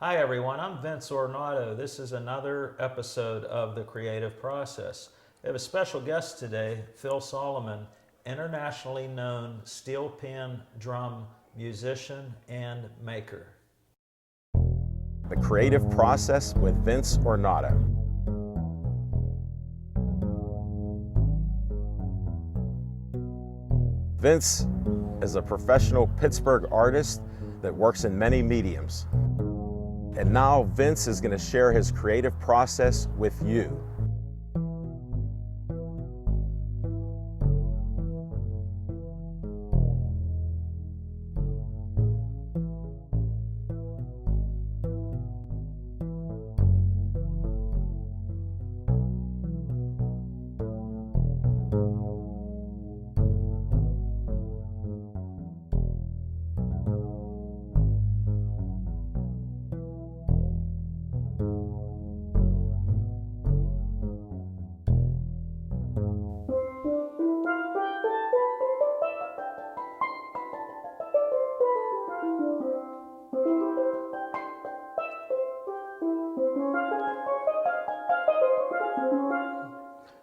Hi everyone, I'm Vince Ornato. This is another episode of The Creative Process. We have a special guest today, Phil Solomon, internationally known steel pan drum musician and maker. The Creative Process with Vince Ornato. Vince is a professional Pittsburgh artist that works in many mediums. And now Vince is going to share his creative process with you.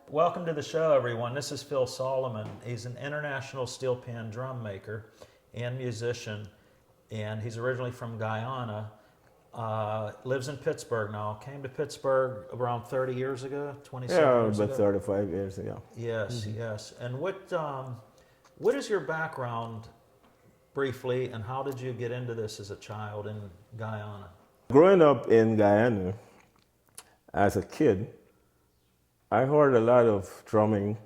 Welcome to the show, everyone. This is Phil Solomon. He's an international steel pan drum maker and musician, and he's originally from Guyana. Lives in Pittsburgh now. Came to Pittsburgh around 30 years ago, 27 years ago. About 35 years ago. Yes, yes. And what is your background, briefly, and how did you get into this as a child in Guyana? Growing up in Guyana as a kid, I heard a lot of drumming,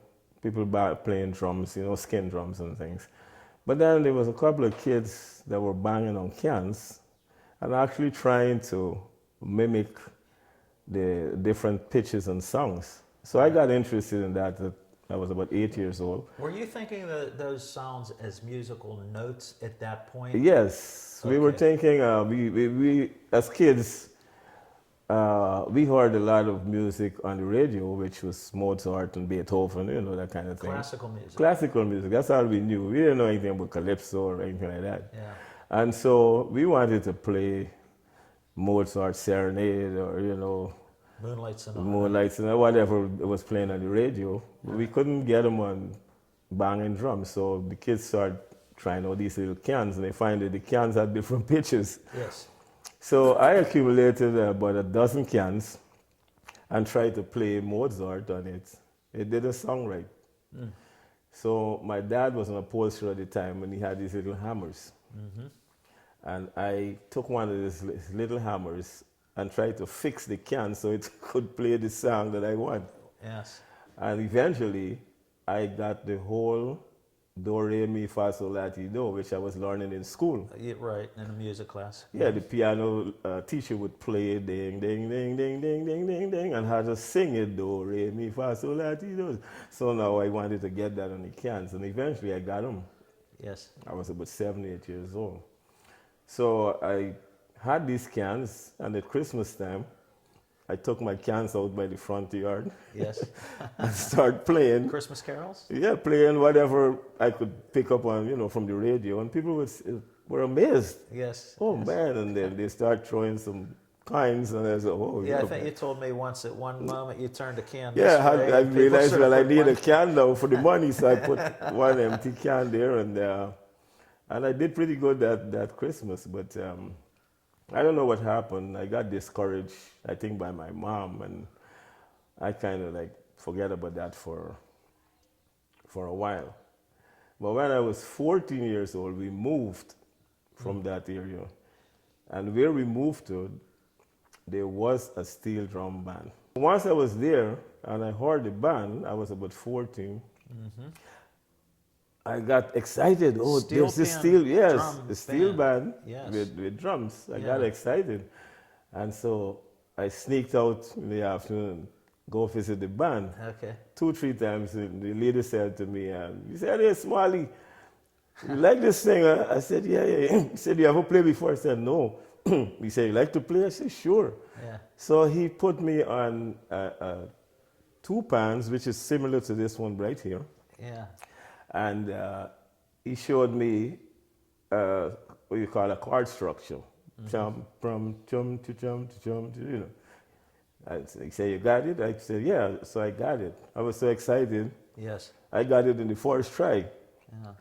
people playing drums, skin drums and things. But then there was a couple of kids that were banging on cans and actually trying to mimic the different pitches and songs. So I got interested in that. I was about 8 years old. Were you thinking that those sounds as musical notes at that point? Yes, Okay. we were thinking, we as kids, we heard a lot of music on the radio, which was Mozart and Beethoven, that kind of thing. Classical music. Classical music, that's all we knew. We didn't know anything about calypso or anything like that. Yeah. And so we wanted to play Mozart Serenade or, Moonlight Sonata. Moonlights and whatever was playing on the radio. But we couldn't get them on banging drums. So the kids started trying all these little cans, and they find that the cans had different pitches. Yes. So I accumulated about a dozen cans and tried to play Mozart on it. It didn't sound right. Mm. So my dad was an upholsterer at the time, and he had these little hammers. Mm-hmm. And I took one of these little hammers and tried to fix the can so it could play the song that I want. Yes. And eventually, I got the whole do, re, mi, fa, sol, la, ti, do, which I was learning in school. Yeah, right, in a music class. Yeah, the piano teacher would play ding, ding, ding, ding, ding, ding, ding, ding, and had to sing it, do, re, mi, fa, sol, la, ti, do. So now I wanted to get that on the cans, and eventually I got them. Yes. I was about 7, 8 years old. So I had these cans, and at Christmas time, I took my cans out by the front yard. Yes. and started playing. Christmas carols? Yeah, playing whatever I could pick up on, from the radio, and people were amazed. Yes. Oh yes. man, and then they start throwing some coins, and I said, oh yeah. I think you told me once at one moment you turned a can. Yeah, this way, I and people realized, sort of well, I put need one- a can now for the money, so I put one empty can there, and I did pretty good that Christmas, but I don't know what happened. I got discouraged, I think, by my mom, and I kind of forget about that for a while. But when I was 14 years old, we moved from that area. And where we moved to, there was a steel drum band. Once I was there and I heard the band, I was about 14. Mm-hmm. I got excited. Oh, there's this steel, yes, the steel band yes. with drums. I got excited. And so I sneaked out in the afternoon, go visit the band. Okay. 2, 3 times, the lady said to me, he said, hey, Smalley, you like this thing? I said, yeah. He said, you ever played before? I said, no. He said, you like to play? I said, sure. Yeah. So he put me on 2 pans, which is similar to this one right here. Yeah. And he showed me what you call a chord structure. Chum, from chum to chum to chum to, you know. He said, you got it? I said, yeah. So I got it. I was so excited. Yes. I got it in the first try. Yeah.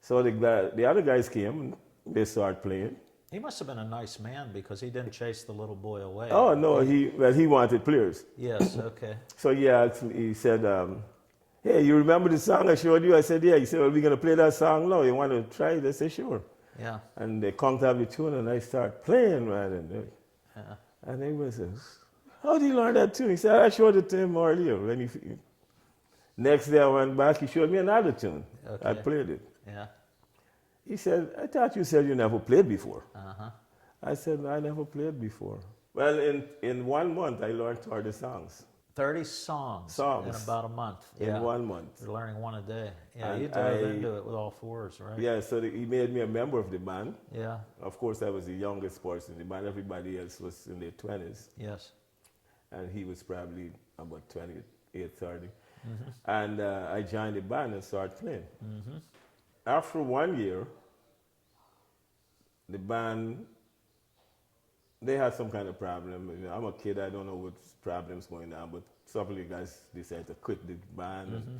So the other guys came, they started playing. He must have been a nice man because he didn't chase the little boy away. Oh, no, he wanted players. Yes, okay. So he asked me, he said, hey, you remember the song I showed you? I said, yeah. He said, well, we're going to play that song now. You want to try it? I said, sure. Yeah. And they conked out the tune, and I started playing, man. And they was, how did you learn that tune? He said, I showed it to him earlier. Next day I went back, he showed me another tune. Okay. I played it. Yeah. He said, I thought you said you never played before. Uh-huh. I said, I never played before. Well, in 1 month, I learned 30 songs. 30 songs in about a month. In 1 month. You're learning one a day. Yeah, And you dove into it with all fours, right? Yeah, so he made me a member of the band. Yeah. Of course, I was the youngest person in the band. Everybody else was in their 20s. Yes. And he was probably about 28, 30. And I joined the band and started playing. After 1 year, the band, they had some kind of problem. You know, I'm a kid, I don't know what problems going on, but some of the guys decided to quit the band. And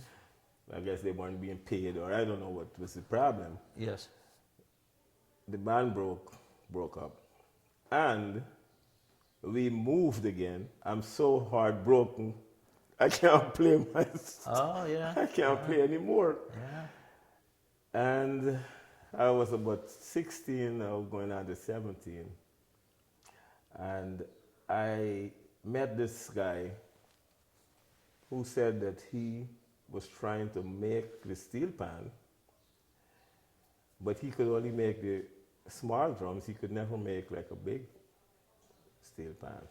I guess they weren't being paid, or I don't know what was the problem. Yes. The band broke up. And we moved again. I'm so heartbroken. I can't play my Oh, yeah. I can't play anymore. Yeah. And I was about 16, I was going on to 17. And I met this guy who said that he was trying to make the steel pan, but he could only make the small drums. He could never make like a big steel pan.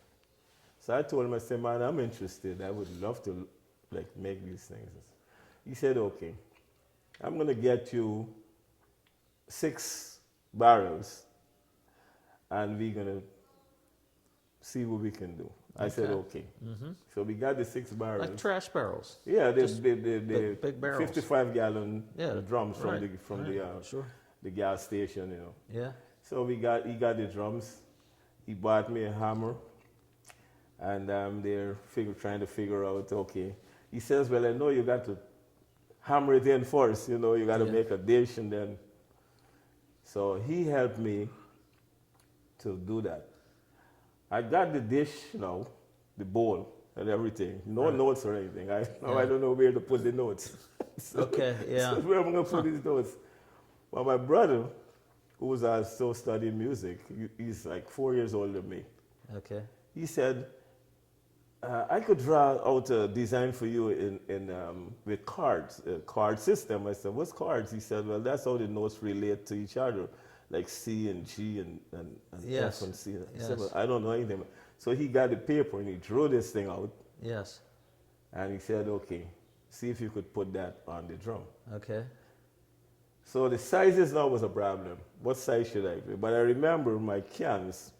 So I told him, I said, man, I'm interested. I would love to like make these things. He said, okay, I'm gonna get you 6 barrels and we're gonna see what we can do. I said, okay. So we got the 6 barrels. Like trash barrels. Yeah, the big barrels. 55-gallon Yeah, drums from right. Sure. the gas station, you know. Yeah. So he got the drums. He bought me a hammer, and I'm there trying to figure out, okay. He says, well, I know you got to hammer it in first, you know, you got to make a dish, and then. So he helped me to do that. I got the dish now, the bowl and everything. No notes or anything. I don't know where to put the notes. Okay, yeah. So where am I going to put these notes? Well, my brother, who was also studying music, he's like 4 years older than me. Okay. He said, I could draw out a design for you with cards, a card system. I said, what's cards? He said, well, that's how the notes relate to each other, like C and G and Yes. F and C. I Yes. said, well, I don't know anything. So he got the paper and he drew this thing out. Yes. And he said, okay, see if you could put that on the drum. Okay. So the sizes now was a problem. What size should I play? But I remember my cans.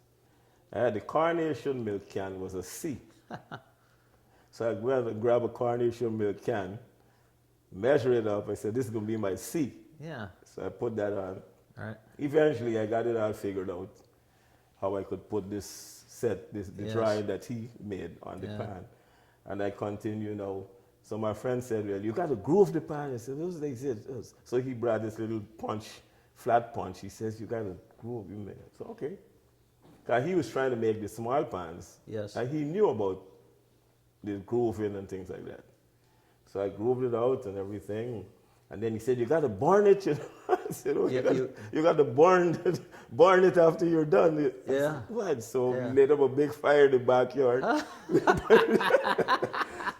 I had the carnation milk can was a C. So I went and grabbed a carnation milk can, measure it up. I said, this is going to be my C. Yeah. So I put that on. All right. Eventually, I got it all figured out, how I could put this Yes. drawing that he made on the pan. And I continue now. So my friend said, well, you got to groove the pan. I said, those they said. So he brought this little punch, flat punch. He says, you got to groove. So, okay. Because he was trying to make the small pans. Yes. And he knew about the grooving and things like that. So I grooved it out and everything. And then he said, you got to burn it. You know? I said, oh, you got to burn it after you're done. I said, what? So we lit up a big fire in the backyard.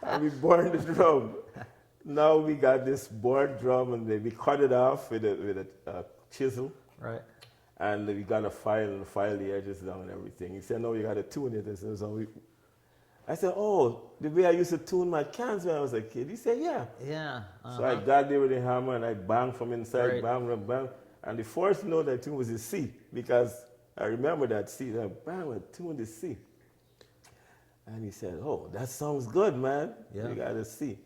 And we burned the drum. Now we got this board drum, and we cut it off with a chisel. Right. And we got a file and file the edges down and everything. He said, no, you got to tune it. I said, oh, the way I used to tune my cans when I was a kid. He said, yeah. Yeah. So I got there with the hammer and I banged from inside, Right. bang, bang. And the first note I tuned was the C, because I remember that C. I bang, I tuned the C. And he said, oh, that sounds good, man. Yeah. You got a C.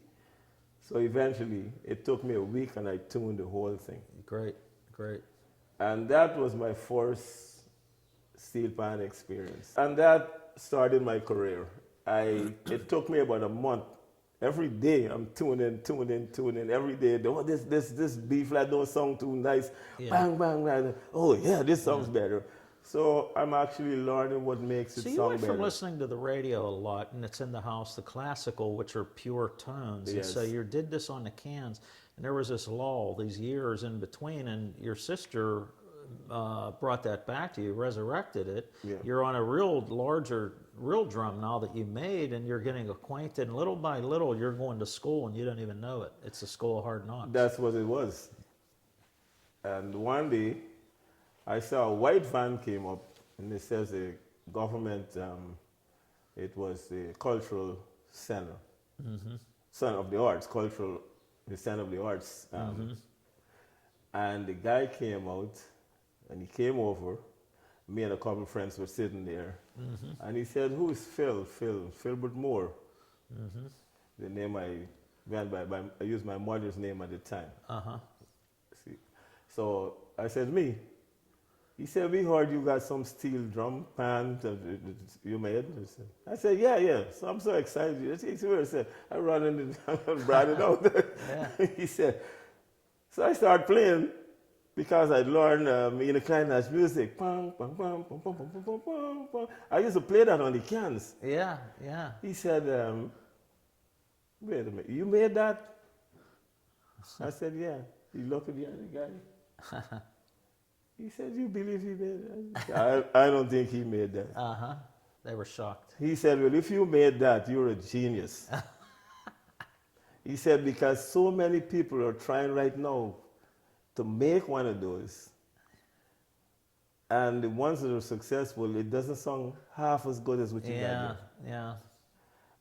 So eventually, it took me a week and I tuned the whole thing. Great. Great. And that was my first steel pan experience. And that started my career. It took me about a month. Every day I'm tuning every day. Oh, this B flat don't sound too nice. Yeah. Bang, bang, bang. Oh yeah, this sounds better. So I'm actually learning what makes it So you sound went better. from listening to the radio a lot, and it's in the house, the classical, which are pure tones. And so Yes. you did this on the cans, and there was this lull, these years in between, and your sister brought that back to you, resurrected it. Yeah. You're on a real drum now that you made, and you're getting acquainted, and little by little you're going to school, and you don't even know it. It's the school of hard knocks. That's what it was. And one day, I saw a white van came up, and it says the government, it was the cultural center, center of the arts, the center of the arts. And the guy came out, and he came over. Me and a couple of friends were sitting there, and he said, "Who is Phil? Philbert Moore." The name I went by, I used my mother's name at the time. See, so I said, "Me." He said, "We heard you got some steel drum pan that you made." I said, yeah. So I'm so excited. He said, I ran in and brought it out. He said, so I started playing because I'd learned in the Kleinlash music. Pam, pam, pam, pam, pam, pam, pam, pam, pam. I used to play that on the cans. Yeah. He said, wait a minute, you made that? I said, yeah. He looked at the other guy. He said, you believe he made that? I don't think he made that. They were shocked. He said, well, if you made that, you're a genius. He said, because so many people are trying right now to make one of those. And the ones that are successful, it doesn't sound half as good as what you got. Yeah.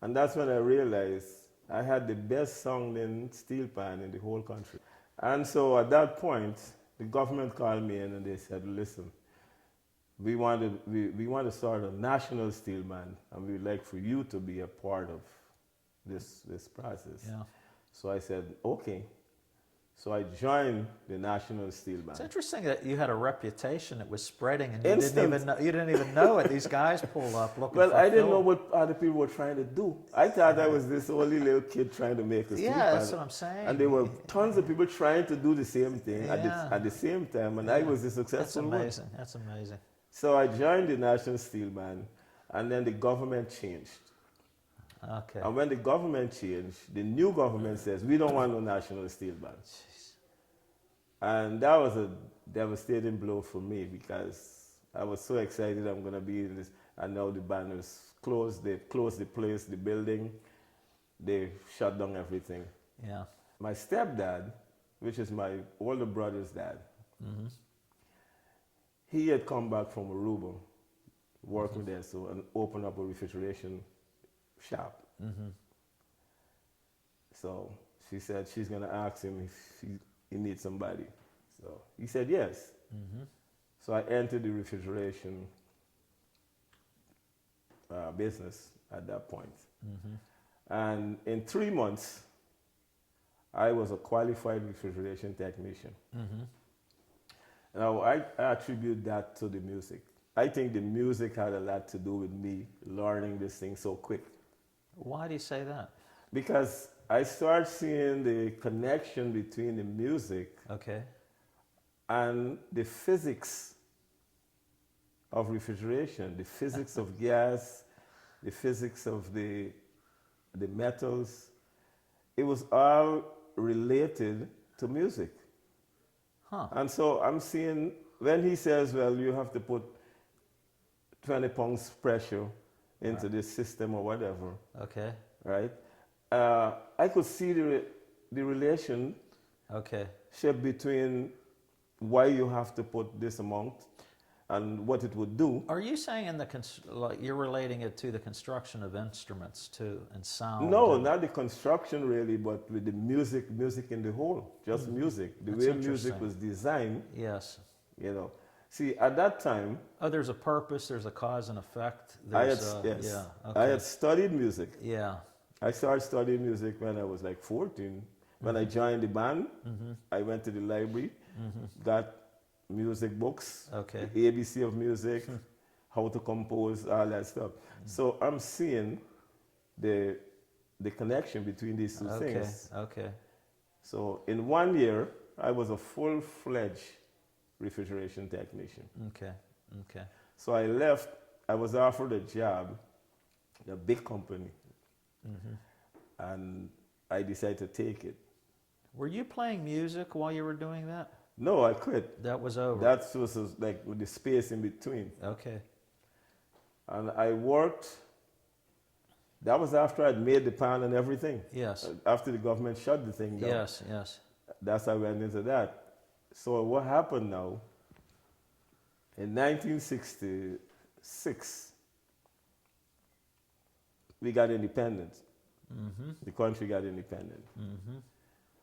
And that's when I realized I had the best sounding steel pan in the whole country. And so at that point, the government called me in and they said, listen, we want to start a national steel man, and we'd like for you to be a part of this process. Yeah. So I said, okay. So I joined the National Steel Band. It's interesting that you had a reputation that was spreading, and you didn't even know it. These guys pull up looking Well, for I didn't Phil. know what other people were trying to do. I thought I was this only little kid trying to make a steel Yeah, that's band. what I'm saying. And there were tons of people trying to do the same thing Yeah. at the same time, and I was the That's successful one. amazing. That's amazing. So I joined the National Steel Band, and then the government changed. Okay. And when the government changed, the new government says, we don't want no National Steel Band. And that was a devastating blow for me because I was so excited I'm going to be in this. And now the band was closed. They closed the place, the building. They shut down everything. Yeah. My stepdad, which is my older brother's dad, he had come back from Aruba, working there, so and opened up a refrigeration shop. So she said she's going to ask him if he needs somebody. So he said yes. So I entered the refrigeration business at that point. And in 3 months, I was a qualified refrigeration technician. Now, I attribute that to the music. I think the music had a lot to do with me learning this thing so quick. Why do you say that? Because I started seeing the connection between the music Okay. and the physics of refrigeration, the physics of gas, the physics of the metals. It was all related to music. Huh. And so I'm seeing, when he says, well, you have to put 20 pounds pressure into this system or whatever, Okay. right? I could see the relationship Okay. between why you have to put this amount and what it would do. Are you saying like you're relating it to the construction of instruments too and sound? No, and- not the construction really, but with the music in the whole, just music. The That's way music interesting. was designed, Yes. you know. See, at that time, Oh, there's a purpose. There's a cause and effect. I had, There's, yes, Yeah. I Okay. had studied music. Yeah. I started studying music when I was like 14. When I joined the band, I went to the library, got music books, Okay. the ABC of music, how to compose, all that stuff. So I'm seeing the connection between these two Okay. things. Okay. So in 1 year, I was a full-fledged refrigeration technician. Okay. Okay. So I left. I was offered a job, a big company, and I decided to take it. Were you playing music while you were doing that? No, I quit. That was over. That was like with the space in between. Okay. And I worked. That was after I'd made the pan and everything. Yes. After the government shut the thing down. Yes. Yes. That's how I went into that. So what happened now? In 1966, we got independence. The country got independent.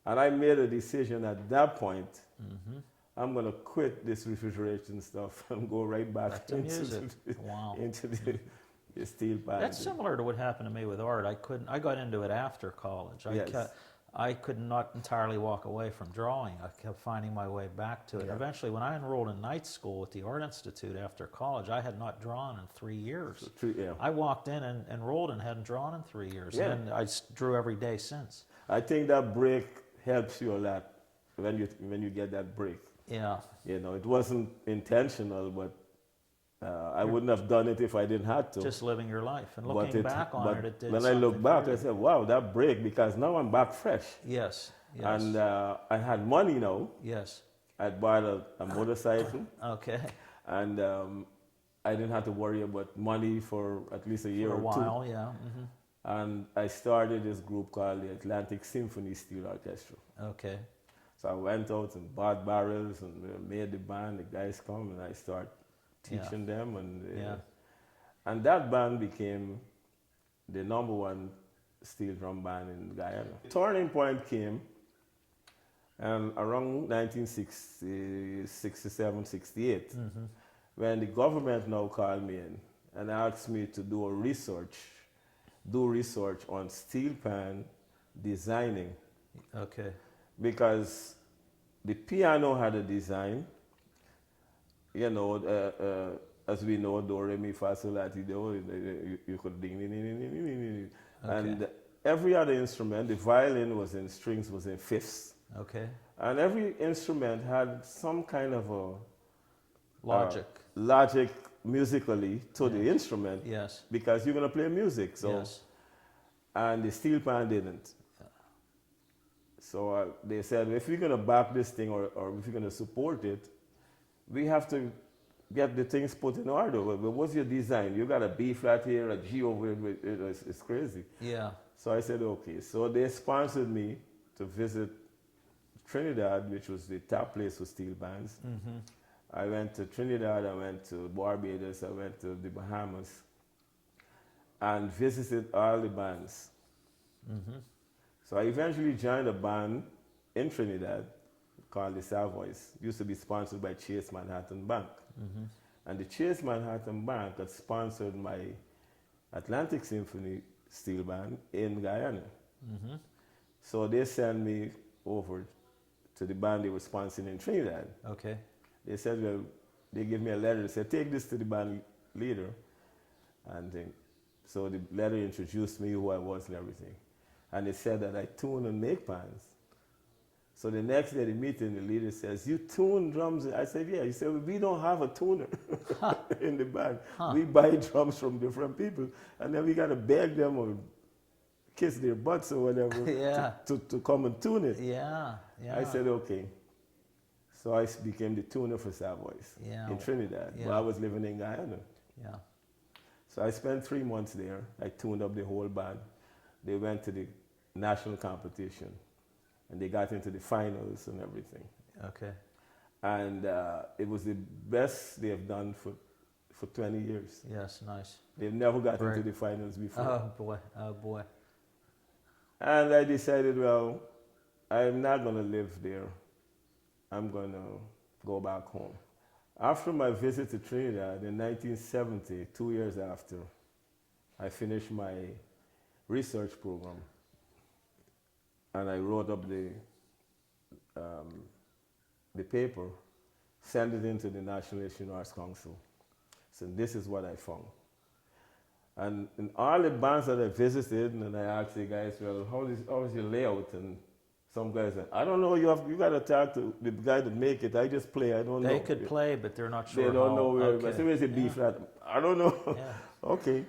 And I made a decision at that point, I'm going to quit this refrigeration stuff and go right back to music. Wow. into the steel pan. That's similar to what happened to me with art. I got into it after college. Yes. I could not entirely walk away from drawing. I kept finding my way back to it. Yeah. Eventually, when I enrolled in night school at the Art Institute after college, I had not drawn in 3 years. Yeah. I walked in and enrolled and hadn't drawn in 3 years. Yeah. And I drew every day since. I think that break helps you a lot when you get that break. Yeah. You know, it wasn't intentional, but I wouldn't have done it if I didn't have to. Just living your life. And looking back on it, it did when I look something back, for I you. said, wow, that break, because now I'm back fresh. Yes. Yes. And I had money now. yes. I bought a motorcycle, Okay. and I didn't have to worry about money for at least a year For a or while, two. yeah. And I started this group called the Atlantic Symphony Steel Orchestra. Okay. So I went out and bought barrels and made the band. The guys come and I start teaching them, and that band became the #1 steel drum band in Guyana. Turning point came around 1967, 68, when the government now called me in and asked me to do research on steel pan designing, Okay. because the piano had a design, you know, as we know, do, re, mi, fa, sol, la, ti, do, you could ding, ding, ding, ding, ding, ding, ding. And every other instrument, the violin was in strings, was in fifths. Okay. And every instrument had some kind of a Logic. musically to the instrument, Yes. because you're going to play music. So, Yes. and the steel pan didn't. So they said, if we're going to back this thing or if we're going to support it, we have to get the things put in order. But what's your design? You got a B flat here, a G over here. It's crazy. Yeah. So I said, okay. So they sponsored me to visit Trinidad, which was the top place for steel bands. I went to Trinidad, I went to Barbados, I went to the Bahamas, and visited all the bands. So I eventually joined a band in Trinidad called the Savoys. It used to be sponsored by Chase Manhattan Bank. And the Chase Manhattan Bank had sponsored my Atlantic Symphony Steel Band in Guyana. So they sent me over to the band they were sponsoring in Trinidad. Okay. They said, well, they gave me a letter. They said, take this to the band leader. And so the letter introduced me, who I was and everything. And they said that I tune and make pans. So the next day at the meeting, the leader says, you tune drums? I said, yeah. He said, well, we don't have a tuner in the band. We buy drums from different people, and then we got to beg them or kiss their butts or whatever to come and tune it. Yeah. Yeah. I said, okay. So I became the tuner for Savoys in Trinidad, Yeah. while I was living in Guyana. Yeah. So I spent 3 months there. I tuned up the whole band. They went to the national competition, and they got into the finals and everything. Okay. And it was the best they have done for 20 years. Yes. Nice. They've never got into the finals before. Oh boy. Oh boy. And I decided, well, I'm not going to live there. I'm going to go back home. After my visit to Trinidad in 1970, 2 years after, I finished my research program. And I wrote up the paper, sent it into the National Asian Arts Council. So this is what I found. And in all the bands that I visited, and I asked the guys, well, how is your layout? And some guys said, I don't know, you got to talk to the guy that make it. I just play, I don't know. They could play, but they're not sure. They don't how, know where, okay. but so where's the B flat? I don't know. Yeah. Okay.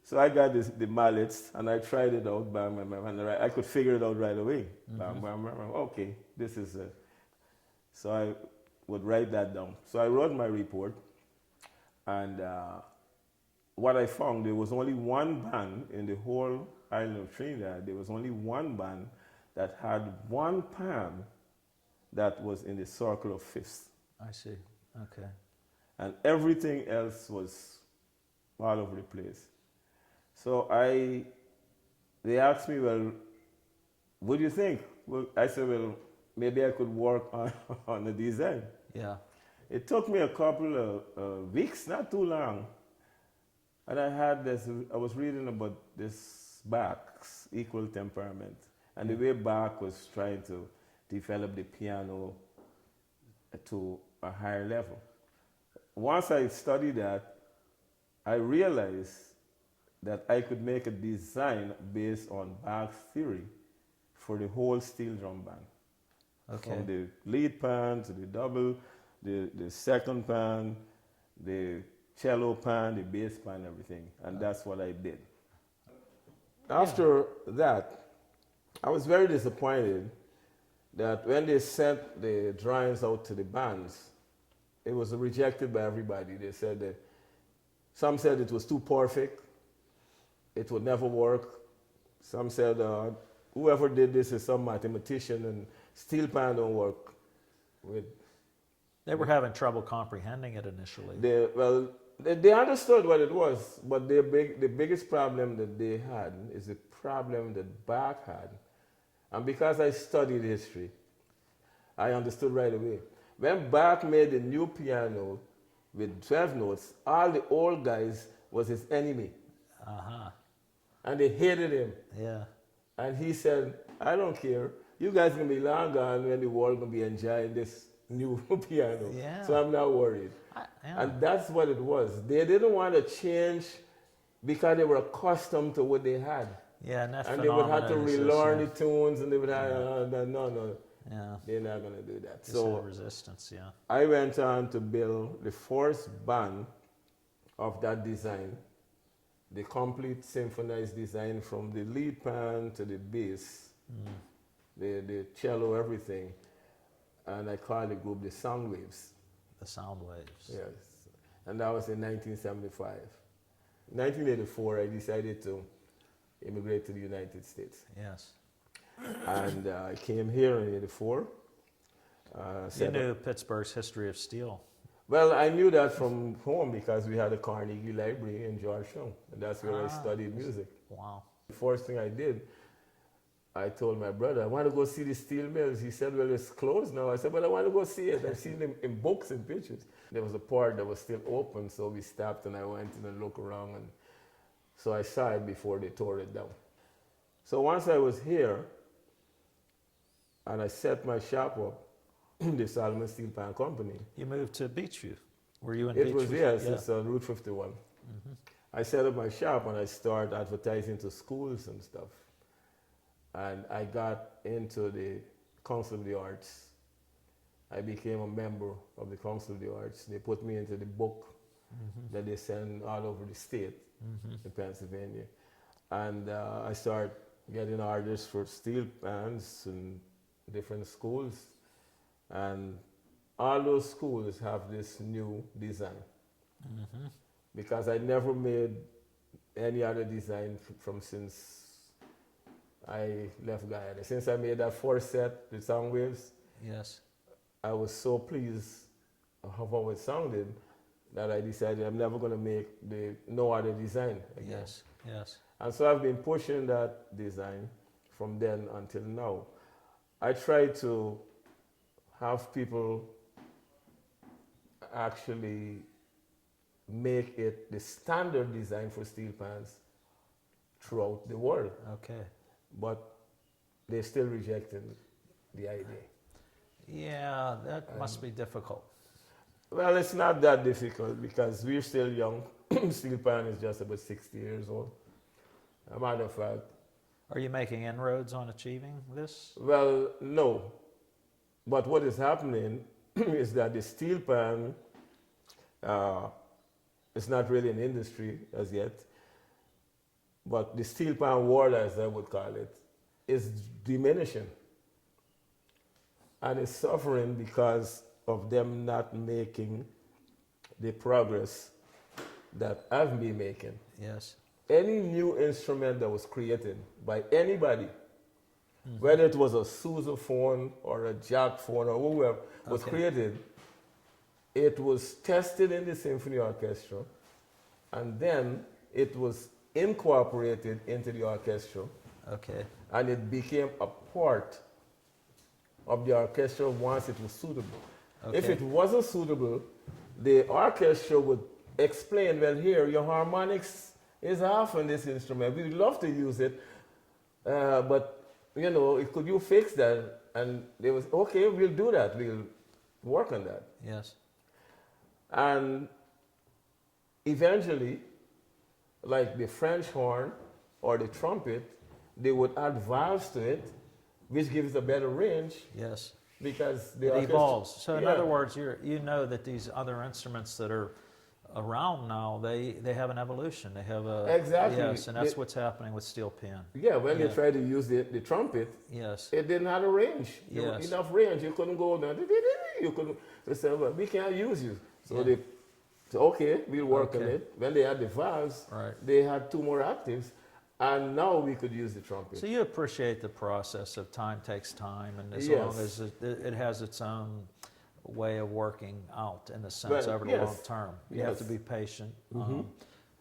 So I got the mallets, and I tried it out, bam, bam, bam, and I could figure it out right away. Bam, bam, bam, bam. Okay, this is it. So I would write that down. So I wrote my report, and what I found, there was only one band in the whole island of Trinidad. There was only one band that had one pan that was in the circle of fifths. I see. Okay. And everything else was all over the place. So they asked me, well, what do you think? Well, I said, well, maybe I could work on the design. Yeah. It took me a couple of weeks, not too long. And I was reading about this Bach's equal temperament, and the way Bach was trying to develop the piano to a higher level. Once I studied that, I realized that I could make a design based on Bach's theory for the whole steel drum band. Okay. From the lead pan to the double, the second pan, the cello pan, the bass pan, everything. And that's what I did. After that, I was very disappointed that when they sent the drawings out to the bands, it was rejected by everybody. They said that some said it was too perfect, it would never work. Some said whoever did this is some mathematician and steel pan don't work. They were having trouble comprehending it initially. They understood what it was, but the biggest problem that they had is the problem that Bach had. And because I studied history, I understood right away. When Bach made the new piano with 12 notes, all the old guys was his enemy. Uh-huh. And they hated him. Yeah. And he said, I don't care. You guys going to be long gone when the world going to be enjoying this new piano. Yeah. So I'm not worried. Yeah. And that's what it was. They didn't want to change because they were accustomed to what they had. Yeah, and that And they would have to phenomenon is relearn the just, tunes, and they would have, no, yeah, they're not going to do that. just So had resistance, yeah. I went on to build the first band of that design, the complete symphonized design from the lead pan to the bass, the cello, everything. And I called the group the Sound Waves. The sound waves. Yes. And that was in 1975. In 1984, I decided to immigrate to the United States. Yes. And I came here in 84. You knew Pittsburgh's history of steel. Well, I knew that from home because we had a Carnegie Library in Georgetown, and that's where I studied music. Wow. The first thing I did, I told my brother, I want to go see the steel mills. He said, well, it's closed now. I said, but I want to go see it. I've seen them in books and pictures. There was a part that was still open, so we stopped and I went in and looked around. And so I saw it before they tore it down. So once I was here, and I set my shop up, the Solomon Steel Pan Company. You moved to Beachview. Were you in It Beachview? was, yes, Yeah. it's on Route 51. I set up my shop and I started advertising to schools and stuff. And I got into the Council of the Arts. I became a member of the Council of the Arts. They put me into the book that they send all over the state in Pennsylvania. And I started getting orders for steel pans in different schools. And all those schools have this new design. Because I never made any other design from since I left Guyana. Since I made that first set, the Sound Waves, Yes. I was so pleased of how it sounded that I decided I'm never going to make no other design again. Yes. Yes. And so I've been pushing that design from then until now. I try to have people actually make it the standard design for steel pans throughout the world, Okay. but they're still rejecting the idea. Yeah, that must be difficult. Well, it's not that difficult because we're still young. Steel pan is just about 60 years old. As a matter of fact, Are you making inroads on achieving this? well, no. But what is happening is that the steel pan uh, is not really an industry as yet, but the steel pan world, as I would call it, is diminishing. And it's suffering because of them not making the progress that I've been making. Yes. Any new instrument that was created by anybody, whether it was a sousaphone or a jack phone or whoever was Okay. created, it was tested in the symphony orchestra, and then it was incorporated into the orchestra, Okay. and it became a part of the orchestra once it was suitable. If Okay. it wasn't suitable, the orchestra would explain, well, here, your harmonics is off on this instrument. We'd love to use it, but, you know, could you fix that? And they was, okay, we'll do that. We'll work on that. Yes. And eventually, like the French horn or the trumpet, they would add valves to it, which gives a better range Yes. because the It orchestra- evolves. So in Yeah. other words, you know that these other instruments that are around now, they have an evolution. They have a Exactly. Yes, and that's what's happening with steel pan. Yeah, when Yeah. they tried to use the trumpet, Yes. it didn't have a range. There was Yes. enough range. You couldn't go down. You couldn't. They said, well, we can't use you. So Yeah. they said, okay, we'll work on Okay. it. When they had the valves, Right. they had 2 more octaves, and now we could use the trumpet. So you appreciate the process of time takes time, and as Yes. long as it has its own way of working out in a sense Well, over the yes. long term. You have to Yes. be patient.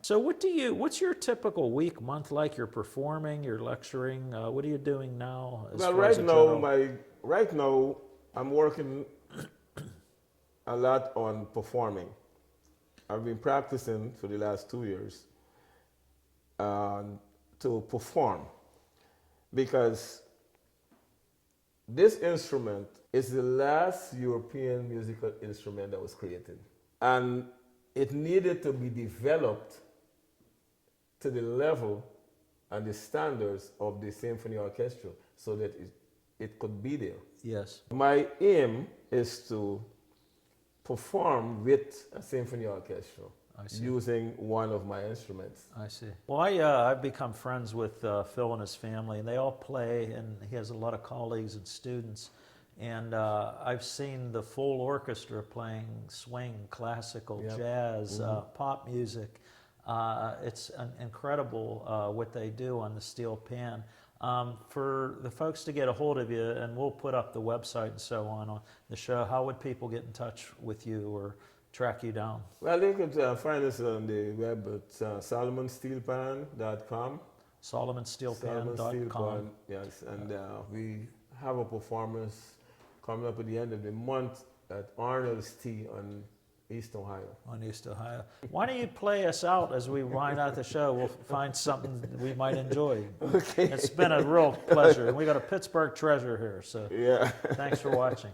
So what's your typical week, month like? You're performing, you're lecturing. What are you doing now? As Well, far as right a now, general- right now, I'm working a lot on performing. I've been practicing for the last 2 years to perform because this instrument is the last European musical instrument that was created, and it needed to be developed to the level and the standards of the symphony orchestra so that it could be there. Yes. My aim is to perform with a symphony orchestra I see. using one of my instruments. I see. Well, I've become friends with Phil and his family, and they all play, and he has a lot of colleagues and students. And I've seen the full orchestra playing swing, classical, Yep. jazz, pop music. It's incredible what they do on the steel pan. For the folks to get a hold of you, and we'll put up the website and so on the show, how would people get in touch with you or track you down? Well, they could find us on the web at solomonsteelpan.com. solomonsteelpan.com. Yes, and we have a performance coming up at the end of the month at Arnold's Tea on East Ohio. On East Ohio. Why don't you play us out as we wind out the show? We'll find something that we might enjoy. Okay. It's been a real pleasure. And we got a Pittsburgh treasure here, so Yeah. thanks for watching.